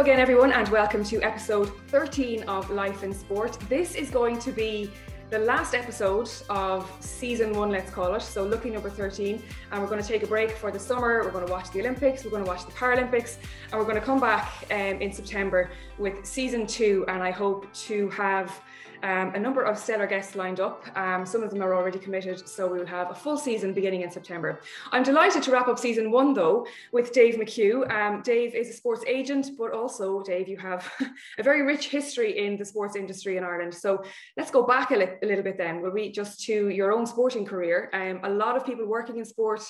Hello again, everyone, and welcome to episode 13 of Life in Sport. This is going to be the last episode of season 1, let's call it. So lucky number 13. And we're going to take a break for the summer. We're going to watch the Olympics. We're going to watch the Paralympics. And we're going to come back in September with season 2. And I hope to have a number of stellar guests lined up. Some of them are already committed, so we will have a full season beginning in September. I'm delighted to wrap up season 1, though, with Dave McHugh. Dave is a sports agent, but also, Dave, you have a very rich history in the sports industry in Ireland. So let's go back a little bit then, will we, just to your own sporting career. A lot of people working in sport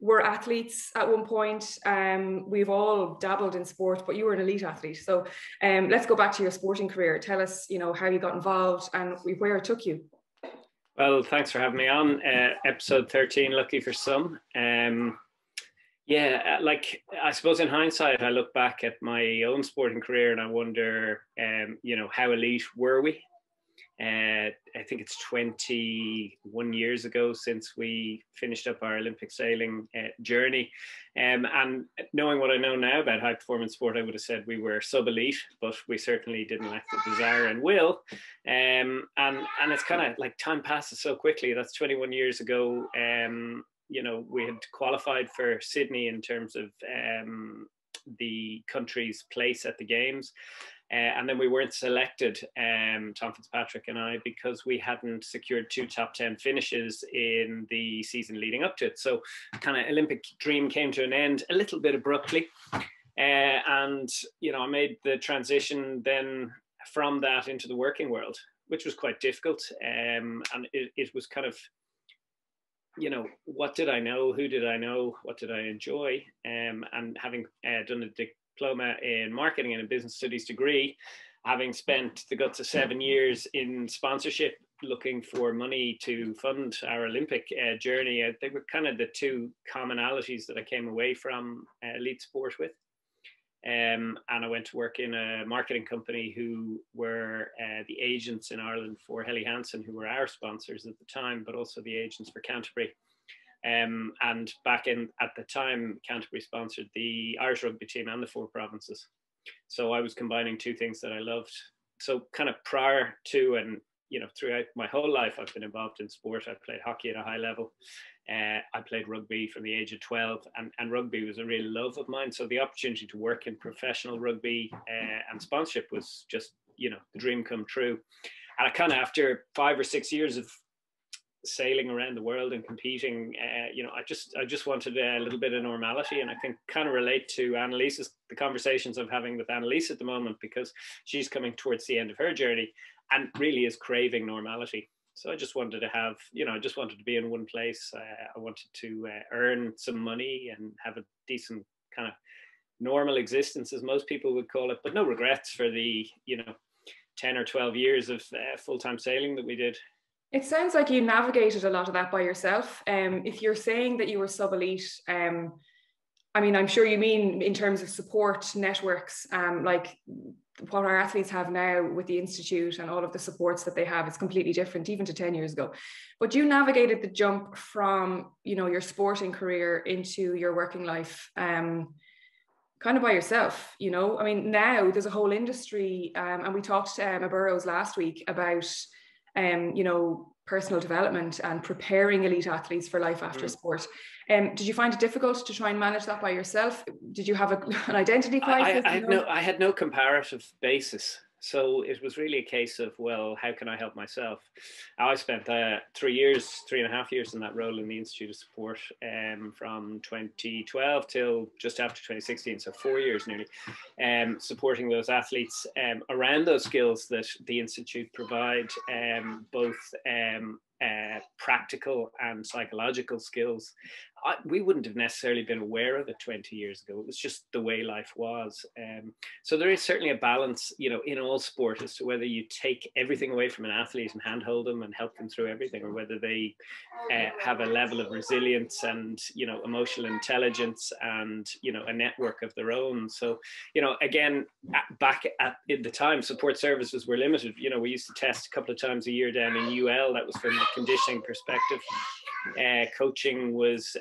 were athletes at one point. We've all dabbled in sport, but you were an elite athlete. So let's go back to your sporting career. Tell us, how you got involved and where it took you. Well, thanks for having me on. Episode 13, lucky for some. I suppose in hindsight, I look back at my own sporting career and I wonder, how elite were we? I think it's 21 years ago since we finished up our Olympic sailing journey. And knowing what I know now about high performance sport, I would have said we were sub-elite, but we certainly didn't lack the desire and will. And it's kind of like time passes so quickly. That's 21 years ago. We had qualified for Sydney in terms of the country's place at the Games. And then we weren't selected, Tom Fitzpatrick and I, because we hadn't secured 2 top 10 finishes in the season leading up to it. So kind of Olympic dream came to an end a little bit abruptly. I made the transition then from that into the working world, which was quite difficult. And it was kind of, what did I know? Who did I know? What did I enjoy? And having done a diploma in marketing and a business studies degree, having spent the guts of 7 years in sponsorship looking for money to fund our Olympic journey, they were kind of the 2 commonalities that I came away from elite sport with. And I went to work in a marketing company who were the agents in Ireland for Helly Hansen, who were our sponsors at the time, but also the agents for Canterbury. And back at the time, Canterbury sponsored the Irish rugby team and the 4 provinces. So I was combining 2 things that I loved. So kind of prior to and, throughout my whole life, I've been involved in sport. I played hockey at a high level. I played rugby from the age of 12 and rugby was a real love of mine. So the opportunity to work in professional rugby and sponsorship was just, the dream come true. And I kind of, after 5 or 6 years of sailing around the world and competing, I just wanted a little bit of normality, and I can kind of relate to the conversations I'm having with Annalise at the moment, because she's coming towards the end of her journey and really is craving normality. So I just wanted to have, I just wanted to be in one place. I wanted to earn some money and have a decent kind of normal existence, as most people would call it, but no regrets for the 10 or 12 years of full-time sailing that we did. It sounds like you navigated a lot of that by yourself. If you're saying that you were sub-elite, I'm sure you mean in terms of support networks, like what our athletes have now with the Institute and all of the supports that they have. It's completely different, even to 10 years ago. But you navigated the jump from, your sporting career into your working life kind of by yourself, now there's a whole industry, and we talked to Emma Burrows last week about personal development and preparing elite athletes for life after sport. Did you find it difficult to try and manage that by yourself? Did you have an identity crisis? I had no comparative basis. So it was really a case of, well, how can I help myself? I spent 3.5 years in that role in the Institute of Sport from 2012 till just after 2016, so 4 years nearly, supporting those athletes around those skills that the Institute provide, both practical and psychological skills. We wouldn't have necessarily been aware of it 20 years ago. It was just the way life was. So there is certainly a balance, in all sport as to whether you take everything away from an athlete and handhold them and help them through everything, or whether they have a level of resilience and, emotional intelligence and, a network of their own. So, again, back in the time, support services were limited. We used to test a couple of times a year down in UL. That was for conditioning perspective, coaching was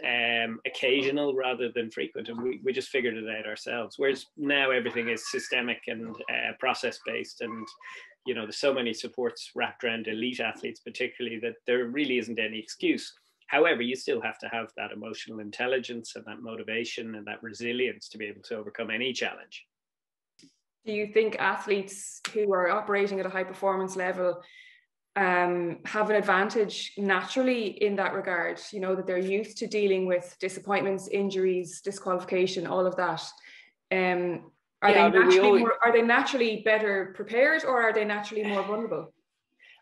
occasional rather than frequent, and we just figured it out ourselves. Whereas now everything is systemic and process based, and there's so many supports wrapped around elite athletes, particularly, that there really isn't any excuse. However, you still have to have that emotional intelligence and that motivation and that resilience to be able to overcome any challenge. Do you think athletes who are operating at a high performance level have an advantage naturally in that regard, that they're used to dealing with disappointments, injuries, disqualification, all of that? Are they naturally better prepared, or are they naturally more vulnerable?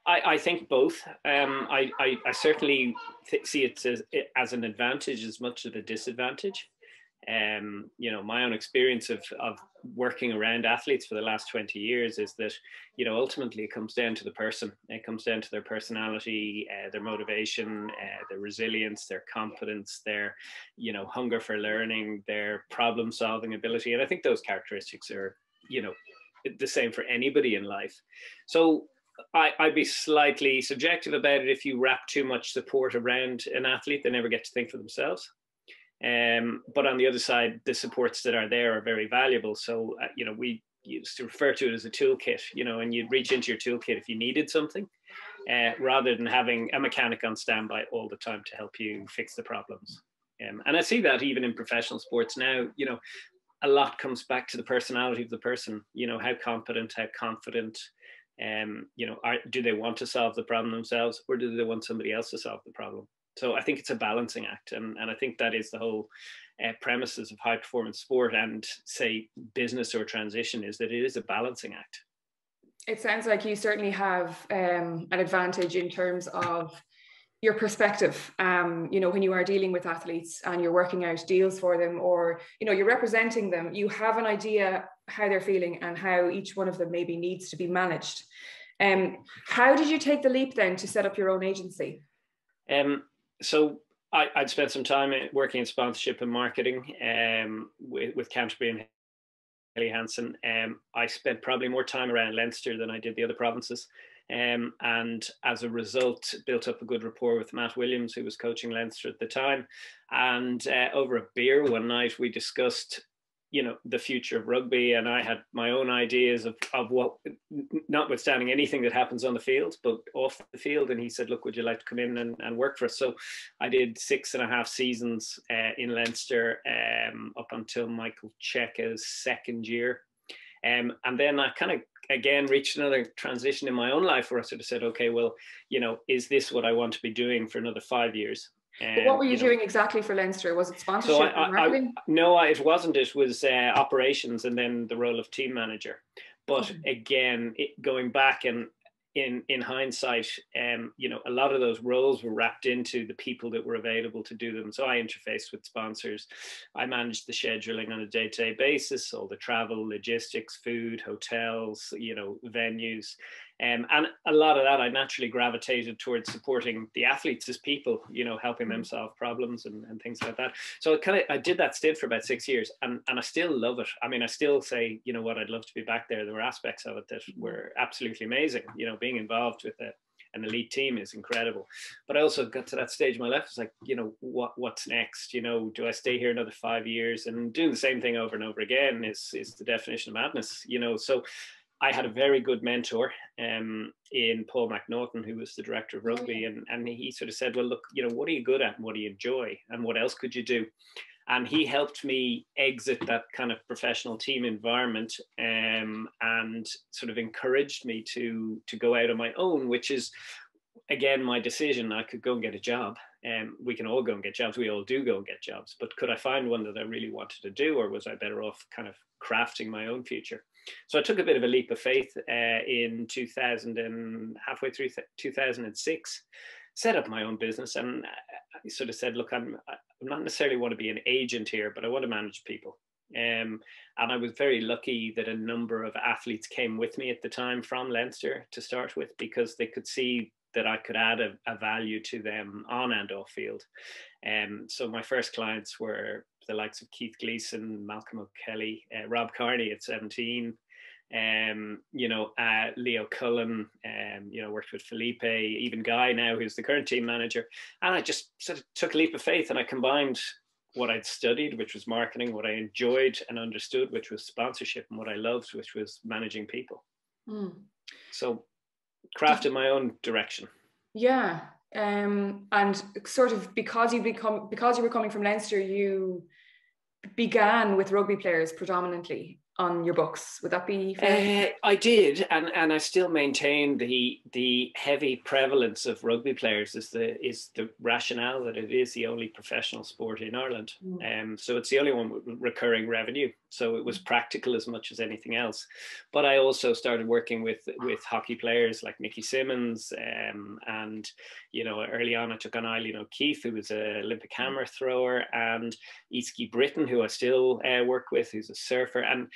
I think both. I certainly see it as an advantage as much as a disadvantage. My own experience of working around athletes for the last 20 years is that, ultimately it comes down to the person. It comes down to their personality, their motivation, their resilience, their competence, their, hunger for learning, their problem solving ability. And I think those characteristics are, the same for anybody in life. So I'd be slightly subjective about it if you wrap too much support around an athlete. They never get to think for themselves. But on the other side, the supports that are there are very valuable. So, we used to refer to it as a toolkit, and you'd reach into your toolkit if you needed something, rather than having a mechanic on standby all the time to help you fix the problems. And I see that even in professional sports now, a lot comes back to the personality of the person, how competent, how confident, do they want to solve the problem themselves, or do they want somebody else to solve the problem? So I think it's a balancing act. And I think that is the whole premises of high performance sport and, say, business or transition, is that it is a balancing act. It sounds like you certainly have an advantage in terms of your perspective, when you are dealing with athletes and you're working out deals for them, or, you're representing them, you have an idea how they're feeling and how each one of them maybe needs to be managed. How did you take the leap then to set up your own agency? So I'd spent some time working in sponsorship and marketing with Canterbury and Helly Hansen. I spent probably more time around Leinster than I did the other provinces. And as a result, built up a good rapport with Matt Williams, who was coaching Leinster at the time. And over a beer one night, we discussed, the future of rugby. And I had my own ideas of what, notwithstanding anything that happens on the field, but off the field. And he said, look, would you like to come in and work for us? So I did 6.5 seasons in Leinster up until Michael Cheika's second year. And then I kind of, again, reached another transition in my own life where I sort of said, okay, well, is this what I want to be doing for another 5 years? What were you doing exactly for Leinster? Was it sponsorship or marketing? No, it wasn't. It was operations and then the role of team manager. But again, going back and in hindsight, a lot of those roles were wrapped into the people that were available to do them. So I interfaced with sponsors. I managed the scheduling on a day-to-day basis, all the travel, logistics, food, hotels, venues. And a lot of that, I naturally gravitated towards supporting the athletes as people, helping them solve problems and things like that. So I did that stint for about 6 years, and I still love it. I mean, I still say, I'd love to be back there. There were aspects of it that were absolutely amazing. Being involved with an elite team is incredible. But I also got to that stage in my life. It's like, what's next? Do I stay here another 5 years? And doing the same thing over and over again is the definition of madness, So I had a very good mentor in Paul McNaughton, who was the director of rugby. And he sort of said, well, look, what are you good at and what do you enjoy? And what else could you do? And he helped me exit that kind of professional team environment and sort of encouraged me to go out on my own, which is, again, my decision. I could go and get a job. We can all go and get jobs. We all do go and get jobs. But could I find one that I really wanted to do, or was I better off kind of crafting my own future? So I took a bit of a leap of faith in 2000 and halfway through 2006, set up my own business, and I sort of said, look, I'm not necessarily want to be an agent here, but I want to manage people. And I was very lucky that a number of athletes came with me at the time from Leinster to start with, because they could see that I could add a value to them on and off field. So my first clients were the likes of Keith Gleeson, Malcolm O'Kelly, Rob Carney at 17, Leo Cullen, worked with Felipe, even Guy now, who's the current team manager. And I just sort of took a leap of faith, and I combined what I'd studied, which was marketing, what I enjoyed and understood, which was sponsorship, and what I loved, which was managing people. So crafted my own direction. Yeah. And sort of because you were coming from Leinster, you began with rugby players predominantly on your books. Would that be fair? I did, and I still maintain the heavy prevalence of rugby players is the rationale that it is the only professional sport in Ireland. So it's the only one with recurring revenue. So it was practical as much as anything else. But I also started working with hockey players like Mickey Simmons, and early on I took on Eileen O'Keefe, who was an Olympic hammer thrower, and Easkey Britton, who I still work with, who's a surfer. And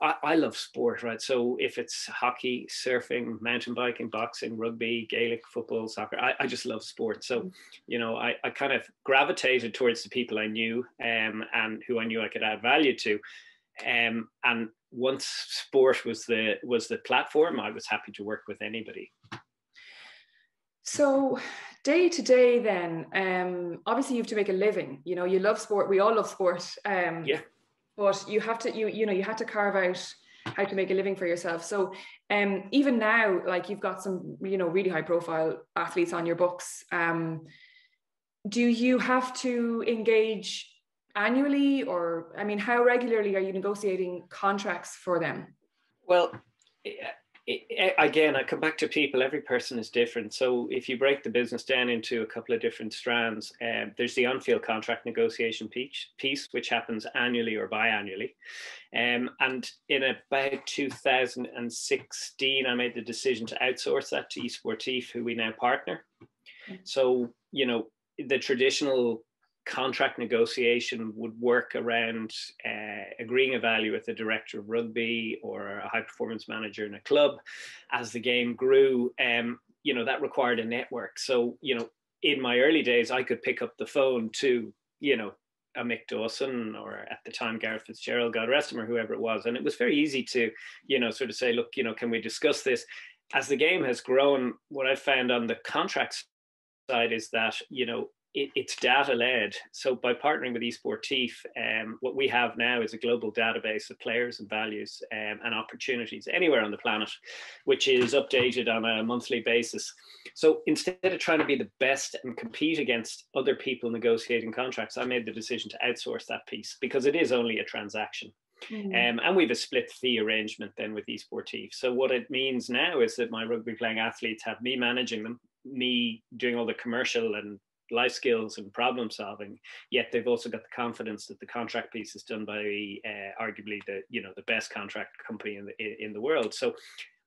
I love sport, right? So if it's hockey, surfing, mountain biking, boxing, rugby, Gaelic, football, soccer, I just love sport. So, I kind of gravitated towards the people I knew, and who I knew I could add value to. And once sport was the platform, I was happy to work with anybody. So day to day then, obviously you have to make a living. You love sport. We all love sport. Yeah. But you have to, you had to carve out how to make a living for yourself. So even now, like, you've got some, really high profile athletes on your books. Do you have to engage annually, or, how regularly are you negotiating contracts for them? Well, again, I come back to people. Every person is different. So if you break the business down into a couple of different strands, there's the on-field contract negotiation piece, which happens annually or biannually. And in about 2016, I made the decision to outsource that to eSportif, who we now partner. So, the traditional contract negotiation would work around agreeing a value with the director of rugby or a high performance manager in a club. As the game grew, that required a network. So, in my early days, I could pick up the phone to, a Mick Dawson, or at the time, Gareth Fitzgerald, God rest him, or whoever it was. And it was very easy to, sort of say, look, can we discuss this? As the game has grown, what I've found on the contract side is that, it's data led. So by partnering with eSportif, what we have now is a global database of players and values and opportunities anywhere on the planet, which is updated on a monthly basis. So instead of trying to be the best and compete against other people negotiating contracts, I made the decision to outsource that piece, because it is only a transaction. And we have a split fee arrangement then with eSportif. So what it means now is that my rugby playing athletes have me managing them, me doing all the commercial and life skills and problem solving, yet they've also got the confidence that the contract piece is done by arguably the best contract company in the world. So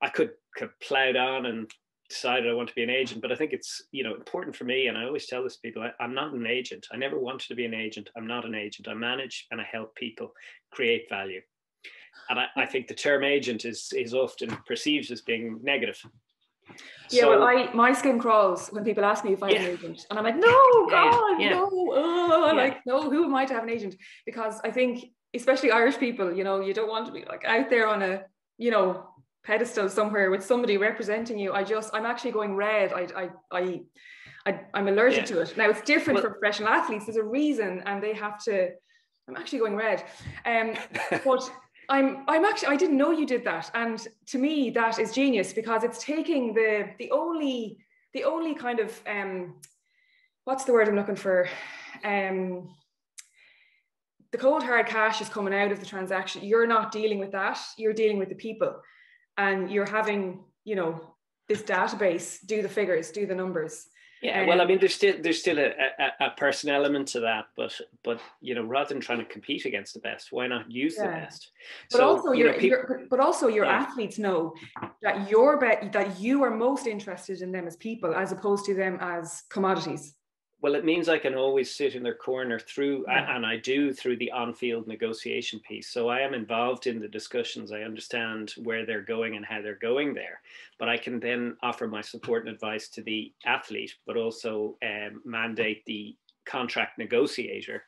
I could plowed on and decided I want to be an agent, but I think it's important for me, and I always tell this to people, I'm not an agent. I never wanted to be an agent. I'm not an agent. I manage and I help people create value. And I think the term agent is often perceived as being negative. Yeah, well, my skin crawls when people ask me if I have an agent, and I'm like, no, God, no, like, no, who am I to have an agent? Because I think, especially Irish people, you don't want to be like out there on a, pedestal somewhere with somebody representing you. I'm actually going red. I'm allergic to it. Now it's different for professional athletes. There's a reason, and they have to. I'm actually going red, but. I didn't know you did that, and to me that is genius, because it's taking the only kind of what's the word I'm looking for, the cold hard cash is coming out of the transaction. You're not dealing with that, you're dealing with the people, and you're having this database do the figures, do the numbers. Yeah, well, there's still a person element to that, but rather than trying to compete against the best, why not use the best? But so also your athletes know that that you are most interested in them as people, as opposed to them as commodities. Well, it means I can always sit in their corner through, and I do, through the on-field negotiation piece. So I am involved in the discussions. I understand where they're going and how they're going there. But I can then offer my support and advice to the athlete, but also mandate the contract negotiator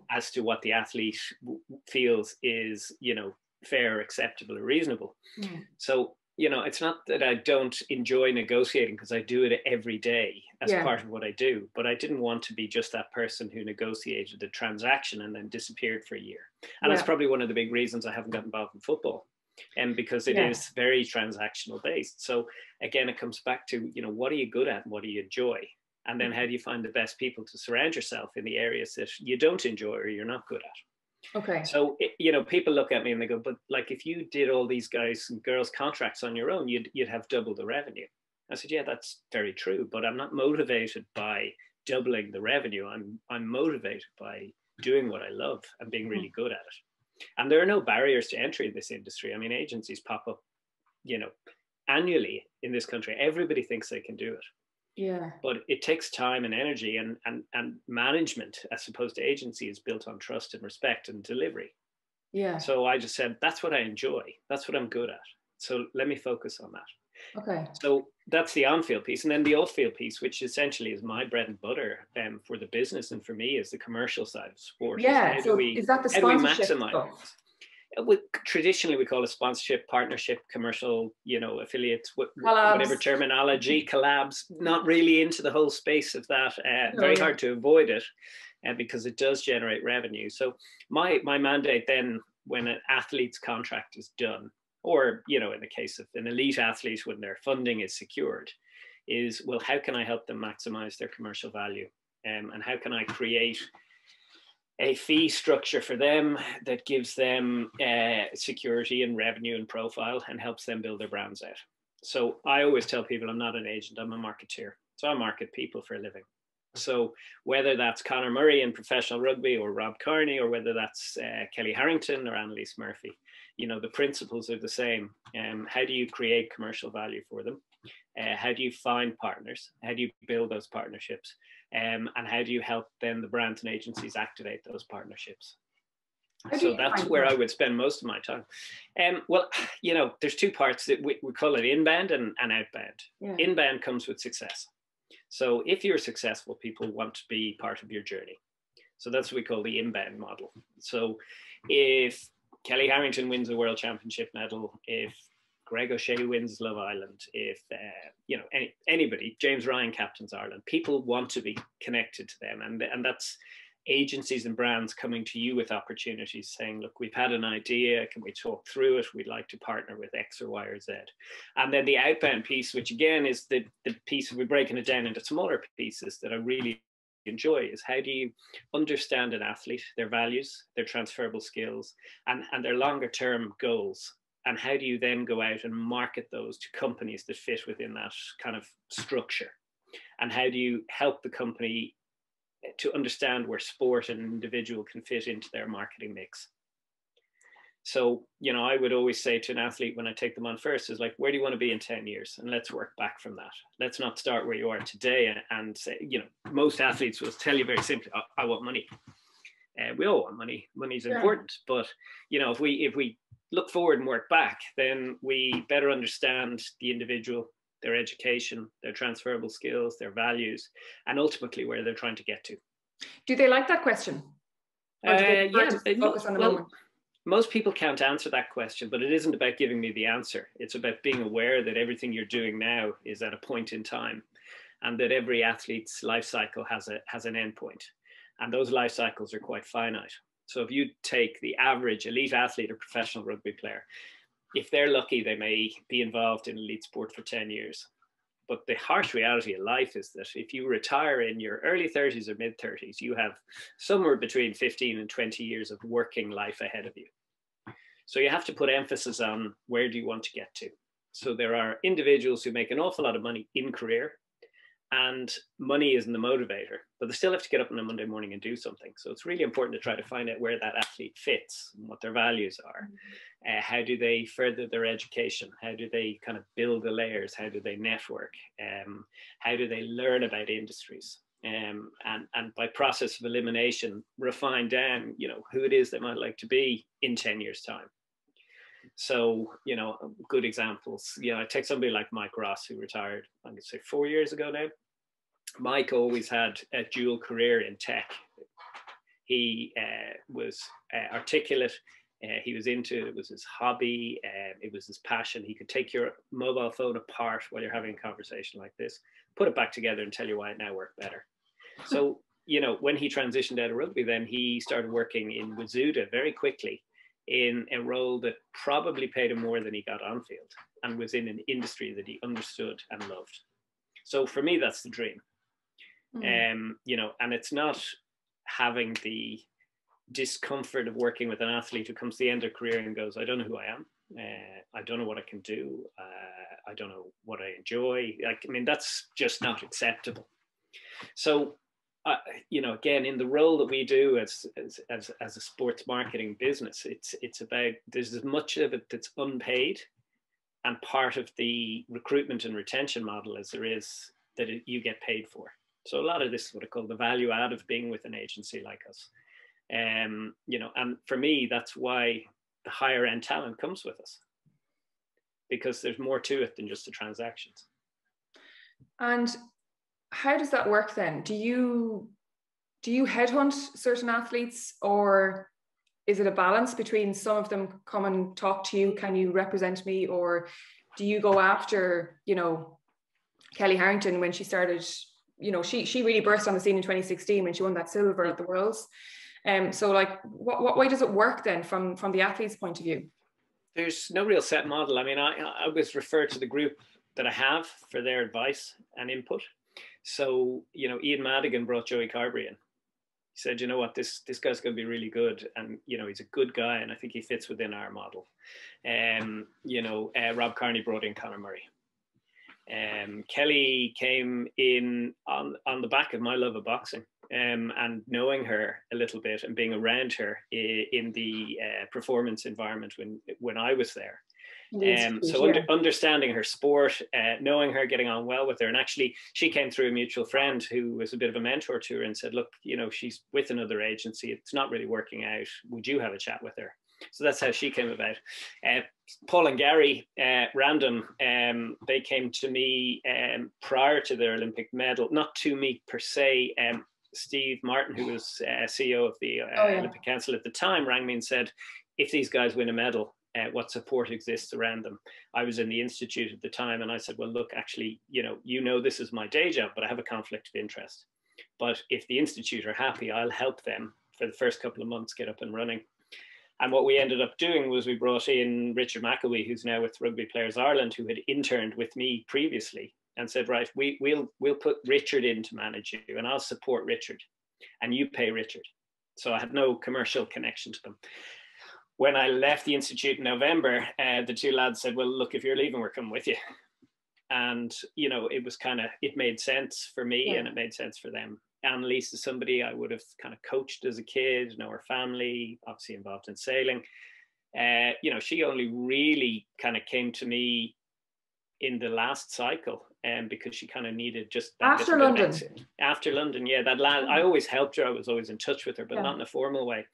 as to what the athlete feels is, fair, acceptable, or reasonable. Mm. So, you know, it's not that I don't enjoy negotiating, because I do it every day as part of what I do, but I didn't want to be just that person who negotiated a transaction and then disappeared for a year. And that's probably one of the big reasons I haven't got involved in football, and because it is very transactional based. So again, it comes back to, you know, what are you good at and what do you enjoy? And then how do you find the best people to surround yourself in the areas that you don't enjoy or you're not good at? Okay. So, you know, people look at me and they go, but like, if you did all these guys and girls contracts on your own, you'd have double the revenue. I said, yeah, that's very true, but I'm not motivated by doubling the revenue. I'm motivated by doing what I love and being really good at it. And there are no barriers to entry in this industry. I mean, agencies pop up, you know, annually in this country. Everybody thinks they can do it. Yeah. But it takes time and energy, and management, as opposed to agency, is built on trust and respect and delivery. Yeah. So I just said, that's what I enjoy. That's what I'm good at. So let me focus on that. Okay. So that's the on-field piece. And then the off-field piece, which essentially is my bread and butter for the business and for me, is the commercial side of sport. Yeah. So is that the sponsorship stuff? Traditionally we call it sponsorship, partnership, commercial, you know, affiliates, whatever terminology, collabs. Not really into the whole space of that. Very hard to avoid it, because it does generate revenue. So my mandate then, when an athlete's contract is done, or, you know, in the case of an elite athlete, when their funding is secured, is, well, how can I help them maximize their commercial value? And how can I create a fee structure for them that gives them security and revenue and profile, and helps them build their brands out. So I always tell people, I'm not an agent, I'm a marketeer. So I market people for a living. So whether that's Conor Murray in professional rugby, or Rob Kearney, or whether that's Kelly Harrington or Annalise Murphy, you know, the principles are the same. How do you create commercial value for them? How do you find partners? How do you build those partnerships? And how do you help then the brands and agencies activate those partnerships? So that's where I would spend most of my time. Well, you know, there's two parts that we call it: inbound and outbound. Yeah. Inbound comes with success. So if you're successful, people want to be part of your journey. So that's what we call the inbound model. So if Kelly Harrington wins a world championship medal, if Greg O'Shea wins Love Island, if you know, anybody, James Ryan captains Ireland, people want to be connected to them, and that's agencies and brands coming to you with opportunities, saying, look, we've had an idea, can we talk through it? We'd like to partner with X or Y or Z. And then the outbound piece, which again is the piece, we're breaking it down into smaller pieces that I really enjoy, is how do you understand an athlete, their values, their transferable skills, and their longer term goals. And how do you then go out and market those to companies that fit within that kind of structure? And how do you help the company to understand where sport and individual can fit into their marketing mix? So, you know, I would always say to an athlete when I take them on first is like, where do you want to be in 10 years? And let's work back from that. Let's not start where you are today and say, you know, most athletes will tell you very simply, I want money. We all want money. Money's important. But, you know, if we look forward and work back, then we better understand the individual, their education, their transferable skills, their values, and ultimately where they're trying to get to. Do they like that question? Focus on the moment? Most people can't answer that question, but it isn't about giving me the answer. It's about being aware that everything you're doing now is at a point in time, and that every athlete's life cycle has an end point. And those life cycles are quite finite. So if you take the average elite athlete or professional rugby player, if they're lucky, they may be involved in elite sport for 10 years. But the harsh reality of life is that if you retire in your early 30s or mid 30s, you have somewhere between 15 and 20 years of working life ahead of you. So you have to put emphasis on where do you want to get to. So there are individuals who make an awful lot of money in career, and money isn't the motivator, but they still have to get up on a Monday morning and do something. So it's really important to try to find out where that athlete fits and what their values are. How do they further their education? How do they kind of build the layers? How do they network? How do they learn about industries? And by process of elimination, refine down, you know, who it is they might like to be in 10 years' time. So, you know, good examples, you know, I take somebody like Mike Ross, who retired, I'm going to say 4 years ago now. Mike always had a dual career in tech. He was articulate. He was into it. It was his hobby. It was his passion. He could take your mobile phone apart while you're having a conversation like this, put it back together and tell you why it now worked better. So, you know, when he transitioned out of rugby, then he started working in Wazuda very quickly in a role that probably paid him more than he got on field, and was in an industry that he understood and loved. So for me, that's the dream. You know, and it's not having the discomfort of working with an athlete who comes to the end of their career and goes, I don't know who I am. I don't know what I can do. I don't know what I enjoy. Like, I mean, that's just not acceptable. So, you know, again, in the role that we do as a sports marketing business, it's about, there's as much of it that's unpaid and part of the recruitment and retention model as there is that you get paid for. So a lot of this is what I call the value add of being with an agency like us. You know, and for me, that's why the higher end talent comes with us, because there's more to it than just the transactions. And how does that work then? Do you headhunt certain athletes, or is it a balance between some of them come and talk to you, can you represent me, or do you go after, you know, Kelly Harrington when she started, you know, she really burst on the scene in 2016 when she won that silver at the Worlds. So like, what way does it work then from the athlete's point of view? There's no real set model. I mean, I always refer to the group that I have for their advice and input. So, you know, Ian Madigan brought Joey Carberry in. He said, you know what, this guy's going to be really good. And, you know, he's a good guy, and I think he fits within our model. You know, Rob Carney brought in Conor Murray. Kelly came in on the back of my love of boxing, and knowing her a little bit and being around her in the performance environment when I was there. Understanding her sport, knowing her, getting on well with her. And actually, she came through a mutual friend who was a bit of a mentor to her and said, look, you know, she's with another agency. It's not really working out. Would you have a chat with her? So that's how she came about. Paul and Gary, random, they came to me prior to their Olympic medal, not to me per se. Steve Martin, who was CEO of the Olympic Council at the time, rang me and said, if these guys win a medal, what support exists around them? I was in the Institute at the time, and I said, well, look, actually, you know, this is my day job, but I have a conflict of interest. But if the Institute are happy, I'll help them for the first couple of months get up and running. And what we ended up doing was we brought in Richard McElwee, who's now with Rugby Players Ireland, who had interned with me previously, and said, right, we'll put Richard in to manage you, and I'll support Richard, and you pay Richard. So I had no commercial connection to them. When I left the Institute in November, the two lads said, well, look, if you're leaving, we're coming with you. And, you know, it was kind of, it made sense for me and it made sense for them. Annalise is somebody I would have kind of coached as a kid, know her family, obviously involved in sailing. You know, she only really kind of came to me in the last cycle, because she kind of needed just that after London. After London, yeah, that lad, I always helped her. I was always in touch with her, but not in a formal way.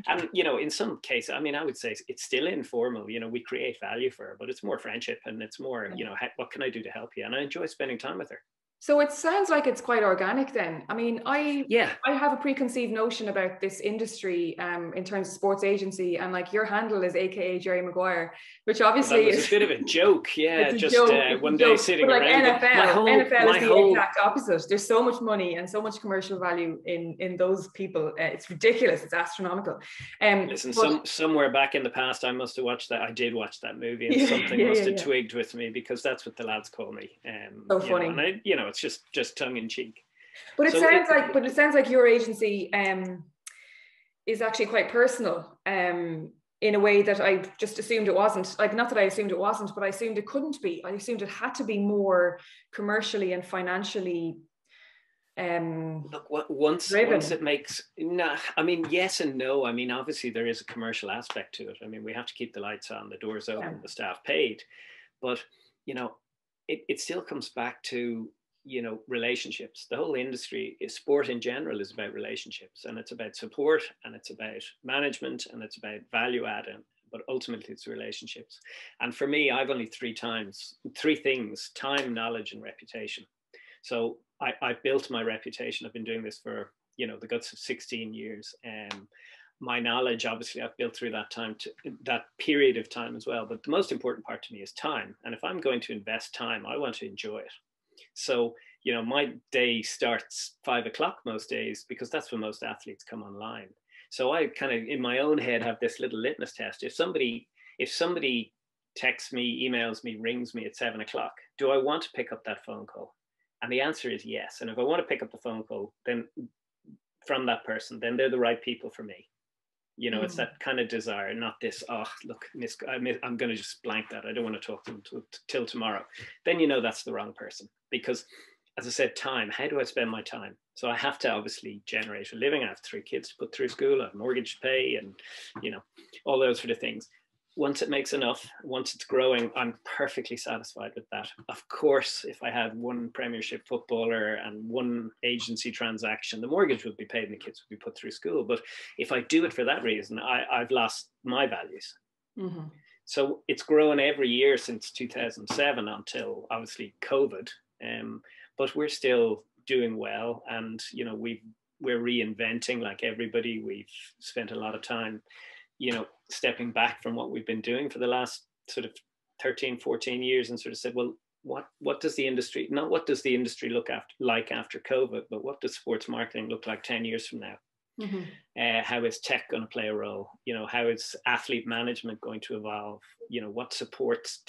And you know, in some cases, I mean, I would say it's still informal. You know, we create value for her, but it's more friendship, and it's more, you know, what can I do to help you? And I enjoy spending time with her. So it sounds like it's quite organic then. I mean, I have a preconceived notion about this industry in terms of sports agency, and like your handle is AKA Jerry Maguire, which obviously is a bit of a joke. Yeah, it's just joke, one day sitting but like around. NFL is the exact opposite. There's so much money and so much commercial value in those people. It's ridiculous. It's astronomical. Listen, somewhere back in the past, I must have watched that. I did watch that movie, and something must have twigged with me, because that's what the lads call me. So funny. Know, and you know, it's just tongue in cheek. But it sounds like your agency is actually quite personal in a way that I just assumed it wasn't. Like, not that I assumed it wasn't, but I assumed it couldn't be. I assumed it had to be more commercially and financially look, once it makes, I mean, yes and no. I mean, obviously there is a commercial aspect to it. I mean, we have to keep the lights on, the doors open, the staff paid, but you know, it still comes back to, you know, relationships. The whole industry, sport in general, is about relationships, and it's about support, and it's about management, and it's about value adding, but ultimately it's relationships. And for me, I've only three things: time, knowledge, and reputation. So I've built my reputation. I've been doing this for, you know, the guts of 16 years. my knowledge, obviously, I've built through that period of time as well. But the most important part to me is time. And if I'm going to invest time, I want to enjoy it. So, my day starts 5 o'clock most days, because that's when most athletes come online. So I kind of, in my own head, have this little litmus test. If somebody texts me, emails me, rings me at 7 o'clock, do I want to pick up that phone call? And the answer is yes. And if I want to pick up the phone call, then from that person, then they're the right people for me. It's that kind of desire, not this, look, I'm going to just blank that. I don't want to talk to them till tomorrow. Then that's the wrong person. Because, as I said, time, how do I spend my time? So I have to obviously generate a living. I have 3 kids to put through school, I have a mortgage to pay, and, all those sort of things. Once it makes enough, once it's growing, I'm perfectly satisfied with that. Of course, if I had one Premiership footballer and one agency transaction, the mortgage would be paid and the kids would be put through school. But if I do it for that reason, I've lost my values. Mm-hmm. So it's grown every year since 2007 until obviously COVID. But we're still doing well, and we're reinventing like everybody. We've spent a lot of time stepping back from what we've been doing for the last sort of 13, 14 years, and sort of said, well, what does the industry, not what does the industry look like after COVID, but what does sports marketing look like 10 years from now? Mm-hmm. How is tech going to play a role? How is athlete management going to evolve? What supports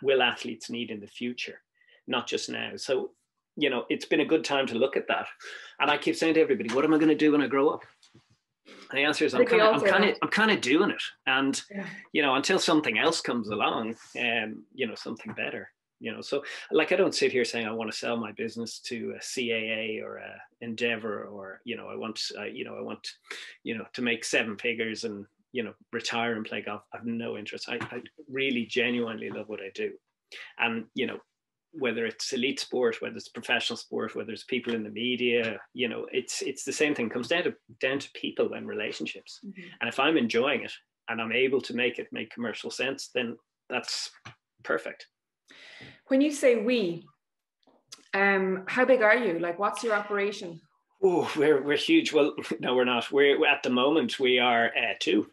will athletes need in the future, not just now? So, it's been a good time to look at that. And I keep saying to everybody, what am I going to do when I grow up? And the answer is I'm kind of doing it. And, until something else comes along, something better, so like, I don't sit here saying I want to sell my business to a CAA or a Endeavor, or, I want to make 7 figures and, retire and play golf. I have no interest. I really genuinely love what I do. And, whether it's elite sport, whether it's professional sport, whether it's people in the media, it's the same thing. It comes down to people and relationships. Mm-hmm. And if I'm enjoying it and I'm able to make it make commercial sense, then that's perfect. When you say we, how big are you? Like, what's your operation? Oh, we're huge. Well, no, we're not. We're at the moment we are 2.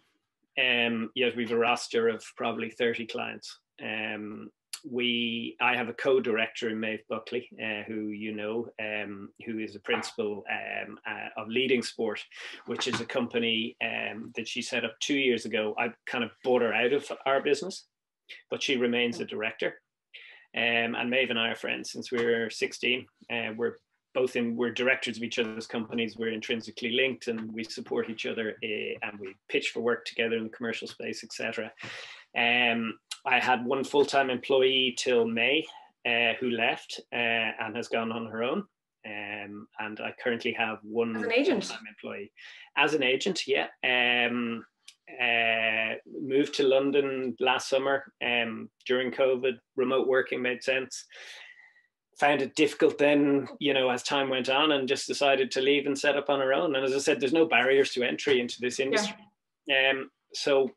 Yes, we've a roster of probably 30 clients. I have a co-director in Maeve Buckley, who who is a principal of Leading Sport, which is a company that she set up 2 years ago. I kind of bought her out of our business, but she remains a director. And Maeve and I are friends since we were 16. We're directors of each other's companies. We're intrinsically linked, and we support each other, and we pitch for work together in the commercial space, etc. I had one full-time employee till May, who left and has gone on her own. And I currently have one full-time employee. As an agent, yeah. Moved to London last summer during COVID. Remote working made sense. Found it difficult then, as time went on, and just decided to leave and set up on her own. And as I said, there's no barriers to entry into this industry. Yeah. So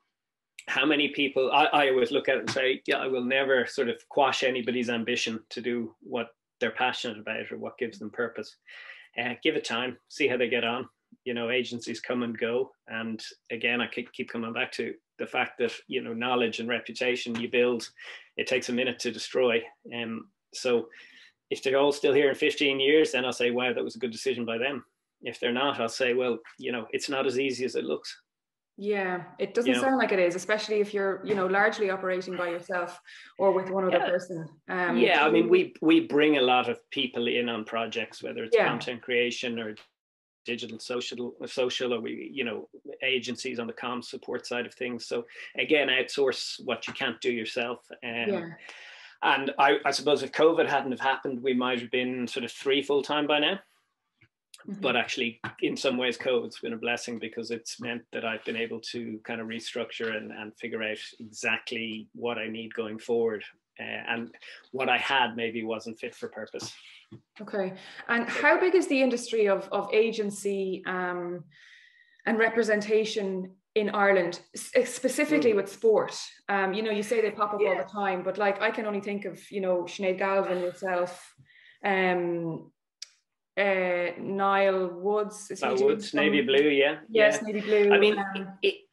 how many people, I always look at it and say, I will never sort of quash anybody's ambition to do what they're passionate about or what gives them purpose. Give it time, see how they get on. Agencies come and go. And again, I keep coming back to the fact that, knowledge and reputation you build, it takes a minute to destroy. So if they're all still here in 15 years, then I'll say, wow, that was a good decision by them. If they're not, I'll say, well, it's not as easy as it looks. Yeah, it doesn't sound like it is, especially if you're, largely operating by yourself or with one other person. I mean, we bring a lot of people in on projects, whether it's content creation or digital social, or agencies on the comm support side of things. So again, outsource what you can't do yourself. And I suppose if COVID hadn't have happened, we might have been sort of 3 full-time by now. Mm-hmm. But actually, in some ways, COVID's been a blessing, because it's meant that I've been able to kind of restructure and figure out exactly what I need going forward. And what I had maybe wasn't fit for purpose. Okay. And how big is the industry of agency and representation in Ireland, specifically with sport? You say they pop up all the time, but like, I can only think of, Sinead Galvin, yourself, Niall Woods. Is he Woods, Navy Blue, yeah. Yes, Navy Blue. I mean,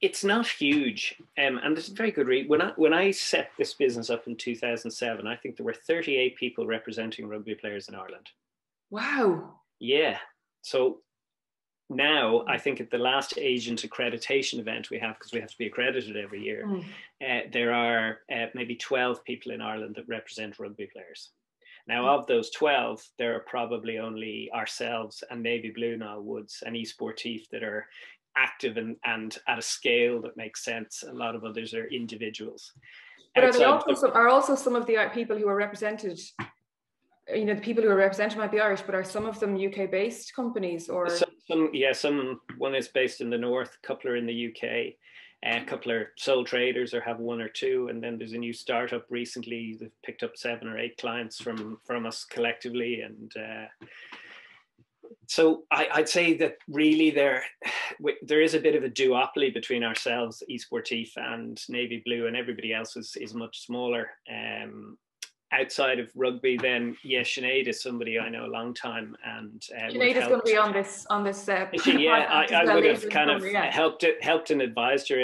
it's not huge, and there's a very good reason. When I set this business up in 2007, I think there were 38 people representing rugby players in Ireland. Wow. Yeah. So now, I think at the last agent accreditation event we have, because we have to be accredited every year, there are maybe 12 people in Ireland that represent rugby players. Now, of those 12, there are probably only ourselves and Navy Blue, Niall Woods, and eSportif that are active and at a scale that makes sense. A lot of others are individuals. But are also some of the people who are represented, you know, the people who are represented might be Irish, but are some of them UK-based companies? Or one is based in the north, a couple are in the UK. A couple are sole traders or have one or two, and then there's a new startup recently that picked up 7 or 8 clients from us collectively, and so I'd say that really there is a bit of a duopoly between ourselves, eSportif, and Navy Blue, and everybody else is much smaller. Outside of rugby, then Sinead is somebody I know a long time, and Sinead is going to be on this. I would have kind of helped and advised her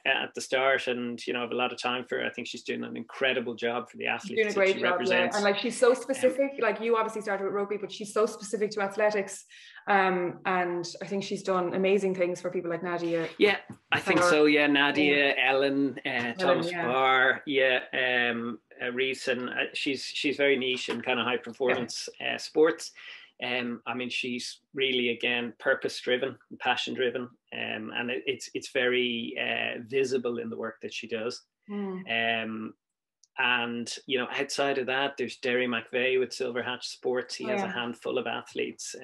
at the start, and you know, I have a lot of time for her. I think she's doing an incredible job for the athletes. She's doing a great job, yeah. And like, she's so specific. Like, you obviously started with rugby, but she's so specific to athletics, and I think she's done amazing things for people like Nadia. Yeah, I think so. Yeah, Nadia, Ellen, Thomas Barr, Reese, and she's very niche and kind of high performance sports. I mean, she's really, again, purpose driven, passion driven, and it's very visible in the work that she does. And you know, outside of that, there's Derry McVeigh with Silver Hatch Sports. He has a handful of athletes.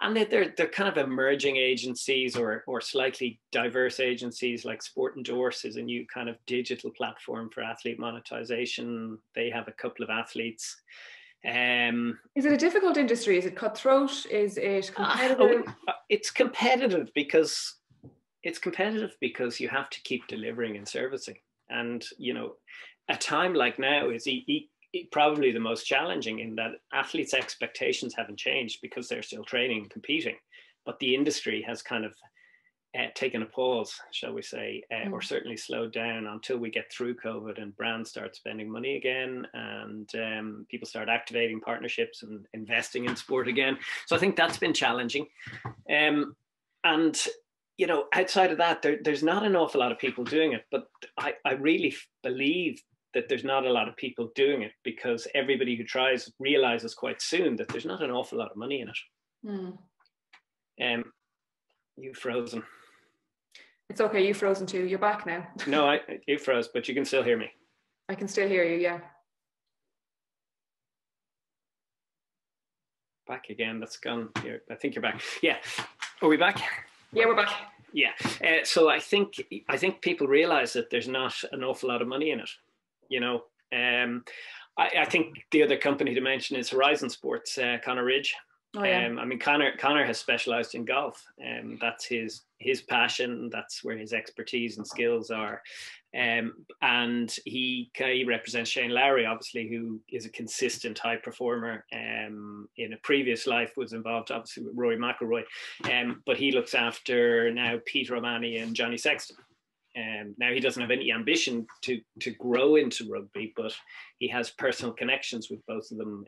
And they're kind of emerging agencies or slightly diverse agencies, like Sport Endorse is a new kind of digital platform for athlete monetization. They have a couple of athletes. Is it a difficult industry? Is it cutthroat? Is it competitive? It's competitive because you have to keep delivering and servicing. And, you know, a time like now is probably the most challenging, in that athletes' expectations haven't changed because they're still training and competing, but the industry has kind of taken a pause, shall we say, or certainly slowed down until we get through COVID and brands start spending money again, and people start activating partnerships and investing in sport again. So I think that's been challenging. And, you know, outside of that, there's not an awful lot of people doing it, but I really believe that there's not a lot of people doing it because everybody who tries realizes quite soon that there's not an awful lot of money in it. You've frozen. It's okay, you've frozen too. You're back now. No, you froze, but you can still hear me. I can still hear you, yeah. Back again, that's gone. I think you're back. Yeah. Are we back? Yeah, we're back. Yeah. So I think people realize that there's not an awful lot of money in it. You know, I think the other company to mention is Horizon Sports, Conor Ridge. Oh, yeah. I mean, Conor has specialized in golf, and that's his passion. That's where his expertise and skills are. And he represents Shane Lowry, obviously, who is a consistent high performer. In a previous life was involved, obviously, with Rory McIlroy. But he looks after now Peter O'Mahony and Johnny Sexton. Now he doesn't have any ambition to grow into rugby, but he has personal connections with both of them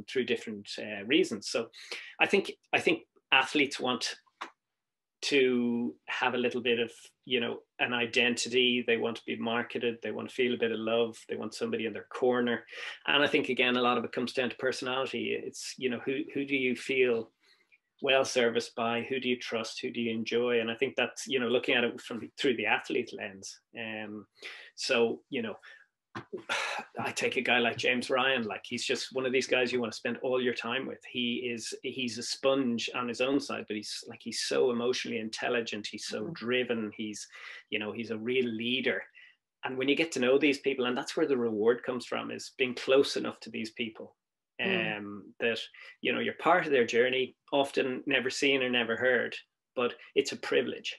through different reasons. So I think athletes want to have a little bit of, you know, an identity. They want to be marketed. They want to feel a bit of love. They want somebody in their corner. And I think, again, a lot of it comes down to personality. It's, you know, who do you feel well serviced by? Who do you trust? Who do you enjoy? And I think that's, you know, looking at it through the athlete lens. So, you know, I take a guy like James Ryan, like he's just one of these guys you want to spend all your time with. He's a sponge on his own side, but he's so emotionally intelligent. He's so driven. He's a real leader. And when you get to know these people, and that's where the reward comes from, is being close enough to these people. That, you know, you're part of their journey, often never seen or never heard, but it's a privilege.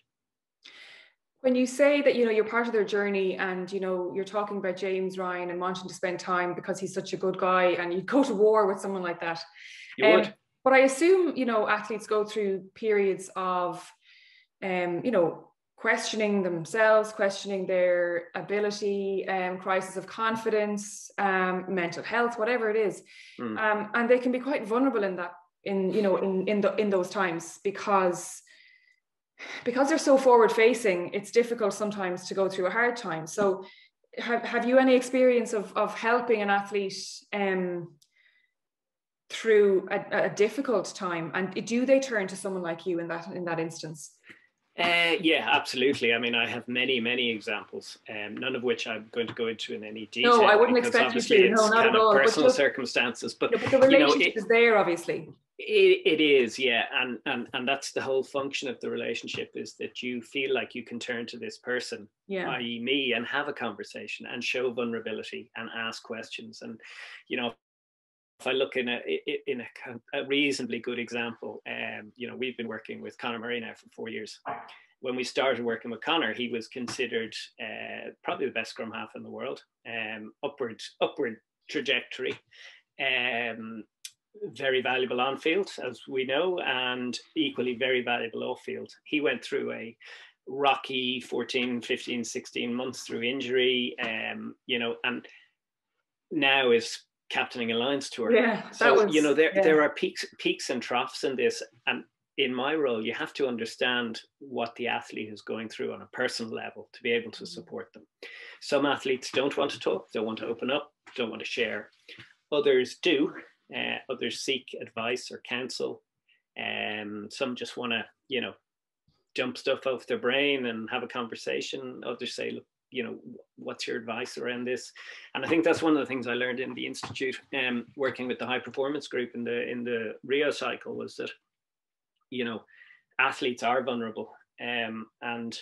When you say that, you know, you're part of their journey, and, you know, you're talking about James Ryan and wanting to spend time because he's such a good guy, and you'd go to war with someone like that. You would. But I assume, you know, athletes go through periods of, you know, questioning themselves, questioning their ability, crisis of confidence, mental health, whatever it is. And they can be quite vulnerable in that, in those times, because they're so forward facing. It's difficult sometimes to go through a hard time. So have you any experience of helping an athlete through a difficult time, and do they turn to someone like you in that instance? Yeah, absolutely. I mean, I have many examples, none of which I'm going to go into in any detail. No, I wouldn't expect you to. No, not at all. Personal circumstances, but the relationship is there, obviously. It is, yeah, and that's the whole function of the relationship, is that you feel like you can turn to this person, i.e. me, and have a conversation and show vulnerability and ask questions. And you know, if I look in a reasonably good example, you know, we've been working with Conor Murray now for 4 years. When we started working with Conor, he was considered probably the best scrum half in the world. Upward trajectory. Very valuable on field, as we know, and equally very valuable off field. He went through a rocky 14, 15, 16 months through injury, you know, and now is captaining a Lions tour. Yeah, so you know, there are peaks and troughs in this, and in my role, you have to understand what the athlete is going through on a personal level to be able to support them. Some athletes don't want to talk, don't want to open up, don't want to share. Others do. Others seek advice or counsel. Some just want to, you know, dump stuff off their brain and have a conversation. Others say, look, you know, what's your advice around this? And I think that's one of the things I learned in the Institute, working with the high performance group in the Rio cycle, was that, you know, athletes are vulnerable, and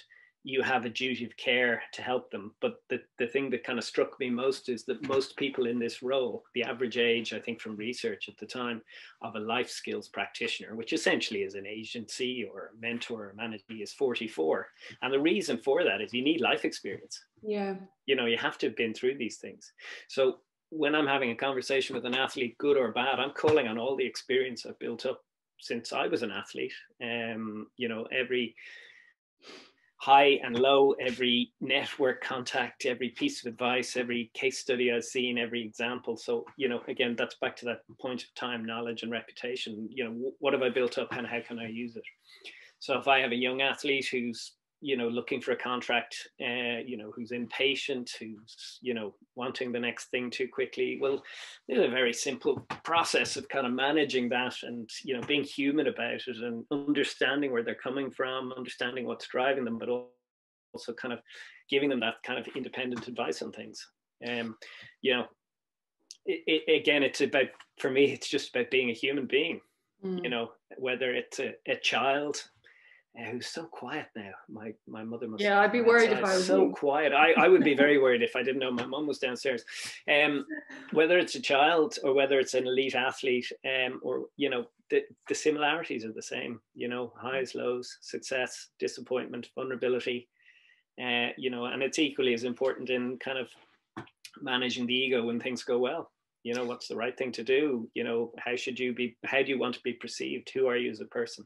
you have a duty of care to help them. But the thing that kind of struck me most is that most people in this role, the average age, I think from research at the time, of a life skills practitioner, which essentially is an agency or a mentor or manager, is 44. And the reason for that is you need life experience. Yeah. You know, you have to have been through these things. So when I'm having a conversation with an athlete, good or bad, I'm calling on all the experience I've built up since I was an athlete. You know, every high and low, every network contact, every piece of advice, every case study I've seen, every example. So, you know, again, that's back to that point of time, knowledge and reputation. You know, what have I built up and how can I use it? So if I have a young athlete who's, you know, looking for a contract, you know, who's impatient, who's, you know, wanting the next thing too quickly, well, there's a very simple process of kind of managing that and, you know, being human about it and understanding where they're coming from, understanding what's driving them, but also kind of giving them that kind of independent advice on things. You know, again, it's about, for me, it's just about being a human being, you know, whether it's a child who's so quiet now. My mother must. Yeah, I'd be worried if I was so you. quiet. I would be very worried if I didn't know my mum was downstairs. Whether it's a child or whether it's an elite athlete, or, you know, the similarities are the same. You know, highs, lows, success, disappointment, vulnerability. You know, and it's equally as important in kind of managing the ego when things go well. You know, what's the right thing to do? You know, how do you want to be perceived? Who are you as a person?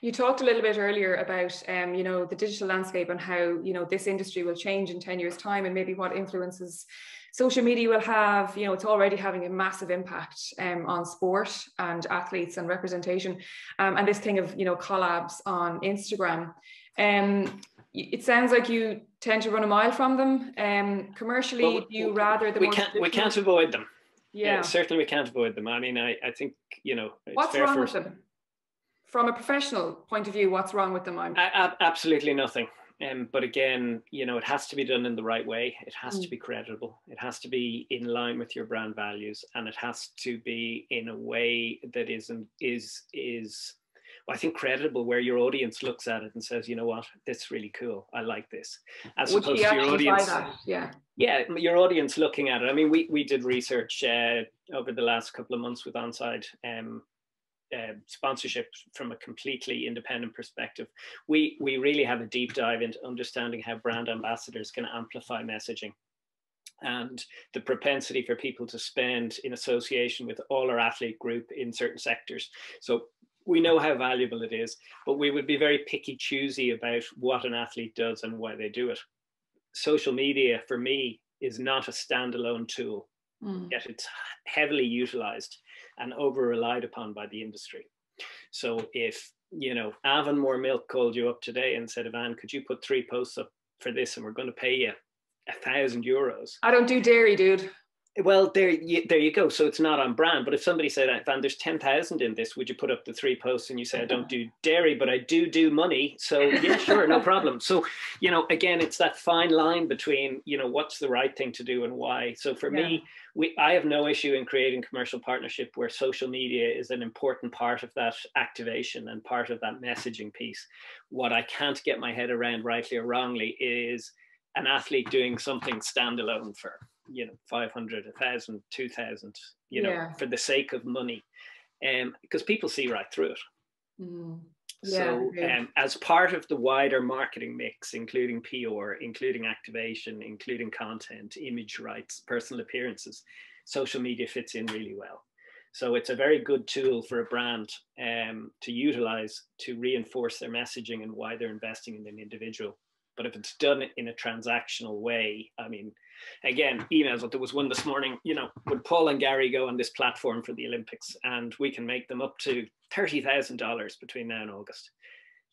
You talked a little bit earlier about, you know, the digital landscape and how, you know, this industry will change in 10 years' time and maybe what influences social media will have. You know, it's already having a massive impact on sport and athletes and representation. And this thing of, you know, collabs on Instagram. It sounds like you tend to run a mile from them. Commercially, well, do you rather the we can't avoid them. Yeah, certainly we can't avoid them. I mean, I think, you know, it's what's wrong with them? From a professional point of view, what's wrong with them? Absolutely nothing. But again, you know, it has to be done in the right way. It has to be credible. It has to be in line with your brand values, and it has to be in a way that is well, I think credible, where your audience looks at it and says, you know what, that's really cool. I like this. As opposed to your audience. Yeah, your audience looking at it. I mean, we did research over the last couple of months with Onside. Sponsorship from a completely independent perspective. We really have a deep dive into understanding how brand ambassadors can amplify messaging. and the propensity for people to spend in association with all our athlete group in certain sectors. So we know how valuable it is, but we would be very picky choosy about what an athlete does and why they do it. Social media, for me, is not a standalone tool, yet it's heavily utilized and over relied upon by the industry. So if, Avon More Milk called you up today and said, Evanne, could you put 3 posts up for this and we're going to pay you €1,000. I don't do dairy, dude. Well, there you go. So it's not on brand. But if somebody said, Van, there's 10,000 in this, would you put up the 3 posts? And you say, I don't do dairy, but I do money. So yeah, sure, no problem. So, again, it's that fine line between, what's the right thing to do and why. So for me, I have no issue in creating commercial partnership where social media is an important part of that activation and part of that messaging piece. What I can't get my head around, rightly or wrongly, is an athlete doing something standalone for 500, 1,000, 2,000, for the sake of money, because people see right through it. So as part of the wider marketing mix, including PR, including activation, including content, image rights, personal appearances, social media fits in really well. So it's a very good tool for a brand to utilize to reinforce their messaging and why they're investing in an individual. But if it's done in a transactional way, I mean, again, emails, there was one this morning, would Paul and Gary go on this platform for the Olympics and we can make them up to $30,000 between now and August,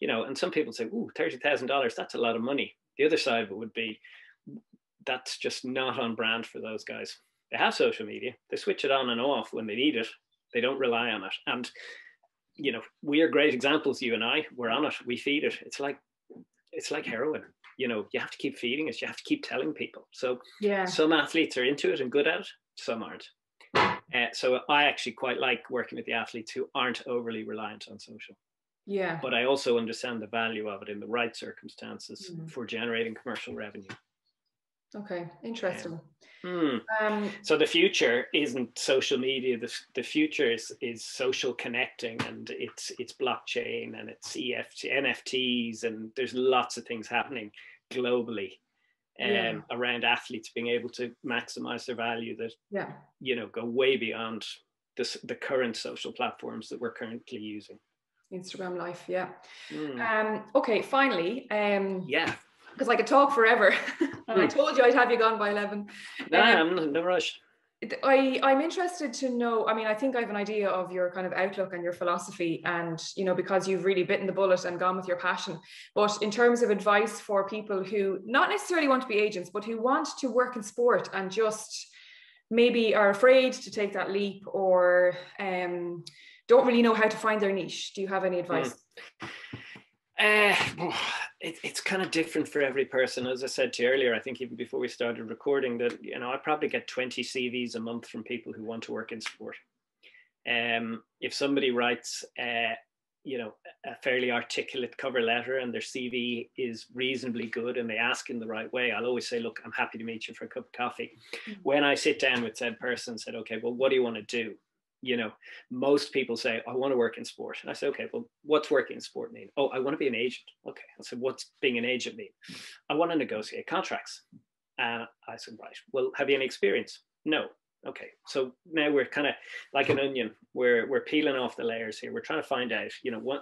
and some people say, ooh, $30,000, that's a lot of money. The other side of it would be, that's just not on brand for those guys. They have social media. They switch it on and off when they need it. They don't rely on it. And, we are great examples, you and I, we're on it. We feed it. It's like heroin. You have to keep feeding it. You have to keep telling people. So some athletes are into it and good at it. Some aren't. So I actually quite like working with the athletes who aren't overly reliant on social. Yeah. But I also understand the value of it in the right circumstances for generating commercial revenue. Okay, interesting. So the future isn't social media. The future is social connecting, and it's blockchain and it's NFTs, and there's lots of things happening globally around athletes being able to maximize their value that go way beyond the current social platforms that we're currently using. Instagram Life, okay, finally, because I could talk forever. And I told you I'd have you gone by 11. I'm no rush. I'm interested to know, I mean, I think I have an idea of your kind of outlook and your philosophy, and, because you've really bitten the bullet and gone with your passion. But in terms of advice for people who not necessarily want to be agents, but who want to work in sport and just maybe are afraid to take that leap, or don't really know how to find their niche. Do you have any advice? It's kind of different for every person. As I said to you earlier, I think even before we started recording, that I probably get 20 CVs a month from people who want to work in sport. If somebody writes a fairly articulate cover letter and their CV is reasonably good and they ask in the right way, I'll always say, look, I'm happy to meet you for a cup of coffee. When I sit down with said person and said, okay, well, what do you want to do? Most people say, I want to work in sport. And I say, okay, well, what's working in sport mean? Oh, I want to be an agent. Okay. I said, what's being an agent mean? I want to negotiate contracts. And I said, right, well, have you any experience? No. Okay. So now we're kind of like an onion. We're peeling off the layers here. We're trying to find out,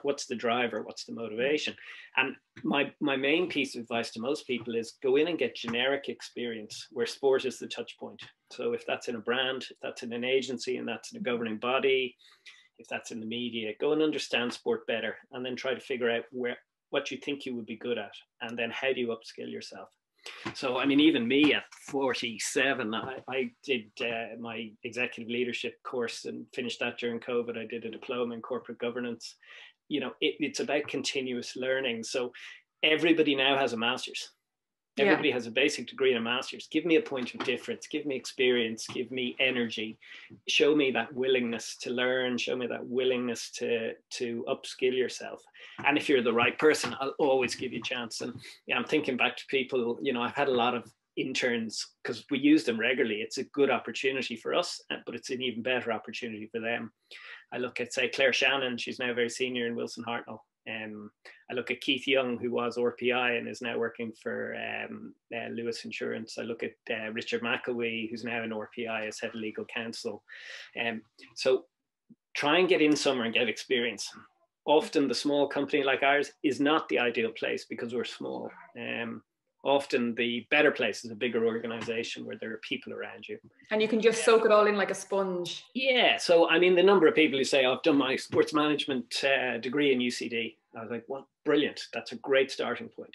what's the driver? What's the motivation? And my main piece of advice to most people is go in and get generic experience where sport is the touch point. So if that's in a brand, if that's in an agency, and that's in a governing body, if that's in the media, go and understand sport better, and then try to figure out what you think you would be good at, and then how do you upskill yourself. So, I mean, even me at 47, I did my executive leadership course and finished that during COVID. I did a diploma in corporate governance. It's about continuous learning. So everybody now has a master's. Everybody has a basic degree and a master's. Give me a point of difference. Give me experience. Give me energy. Show me that willingness to learn. Show me that willingness to upskill yourself. And if you're the right person, I'll always give you a chance. And I'm thinking back to people, I've had a lot of interns because we use them regularly. It's a good opportunity for us, but it's an even better opportunity for them. I look at, say, Claire Shannon. She's now very senior in Wilson Hartnell. I look at Keith Young, who was RPI and is now working for Lewis Insurance. I look at Richard McAwee, who's now in RPI as head of legal counsel. So try and get in somewhere and get experience. Often the small company like ours is not the ideal place because we're small. Often the better place is a bigger organization where there are people around you. And you can just soak it all in like a sponge. Yeah. So, I mean, the number of people who say, I've done my sports management degree in UCD. I was like, well, brilliant. That's a great starting point.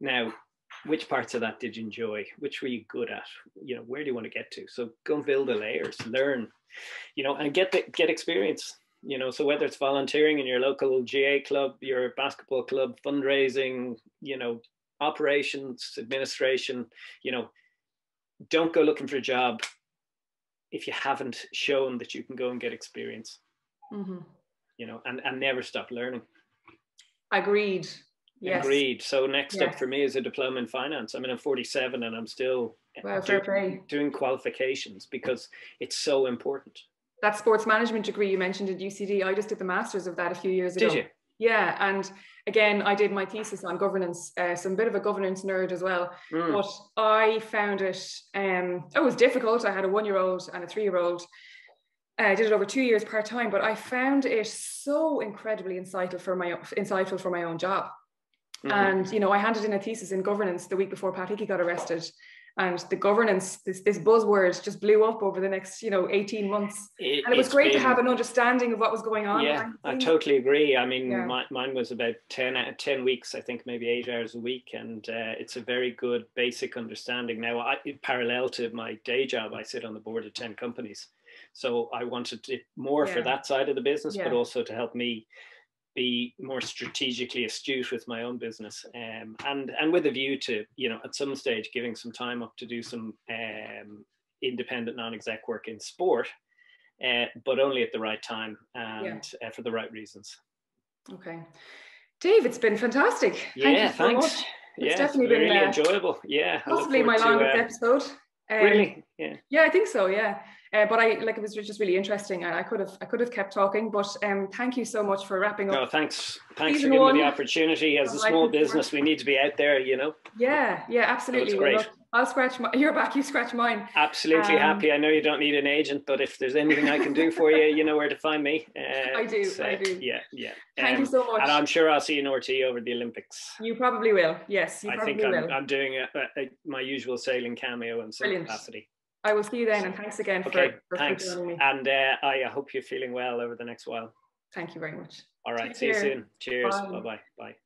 Now, which parts of that did you enjoy? Which were you good at? You know, where do you want to get to? So go and build the layers, learn, you know, and get experience. You know, so whether it's volunteering in your local GA club, your basketball club, fundraising, you know, operations, administration, you know, don't go looking for a job if you haven't shown that you can go and get experience, you know, and never stop learning. Agreed. Yes. Agreed. So next up for me is a diploma in finance. I mean, I'm 47 and I'm still doing qualifications because it's so important. That sports management degree you mentioned at UCD, I just did the master's of that a few years ago. Did you? Yeah, and again, I did my thesis on governance, so I'm a bit of a governance nerd as well. But I found it was difficult. I had a 1-year-old and a 3-year-old. I did it over 2 years part-time, but I found it so incredibly insightful for my own job. And, you know, I handed in a thesis in governance the week before Pat Hickey got arrested. And the governance, this buzzword just blew up over the next, you know, 18 months. And it was great to have an understanding of what was going on. Yeah, I totally agree. I mean, mine was about 10 weeks, I think maybe 8 hours a week. And it's a very good basic understanding. Now, parallel to my day job, I sit on the board of 10 companies. So I wanted it more for that side of the business, but also to help me be more strategically astute with my own business, and with a view to, you know, at some stage giving some time up to do some independent non-exec work in sport, but only at the right time and for the right reasons. Okay, Dave, it's been fantastic. Yeah, Thank you so much. It's definitely been really enjoyable. Yeah, possibly my longest episode. Really? Yeah, I think so. Yeah. But it was just really interesting, and I could have kept talking. But thank you so much for wrapping up. No, thanks for giving me the opportunity. As a small business, we need to be out there, you know. Yeah, absolutely. So great. Well, look, I'll scratch your back, you scratch mine. Absolutely happy. I know you don't need an agent, but if there's anything I can do for you, you know where to find me. I do. Yeah. Thank you so much. And I'm sure I'll see you in RT over the Olympics. You probably will. Yes, I think I'm doing my usual sailing cameo in some capacity. I will see you then, and thanks again for joining me. And I hope you're feeling well over the next while. Thank you very much. All right, see you soon. Cheers. Bye-bye. Bye.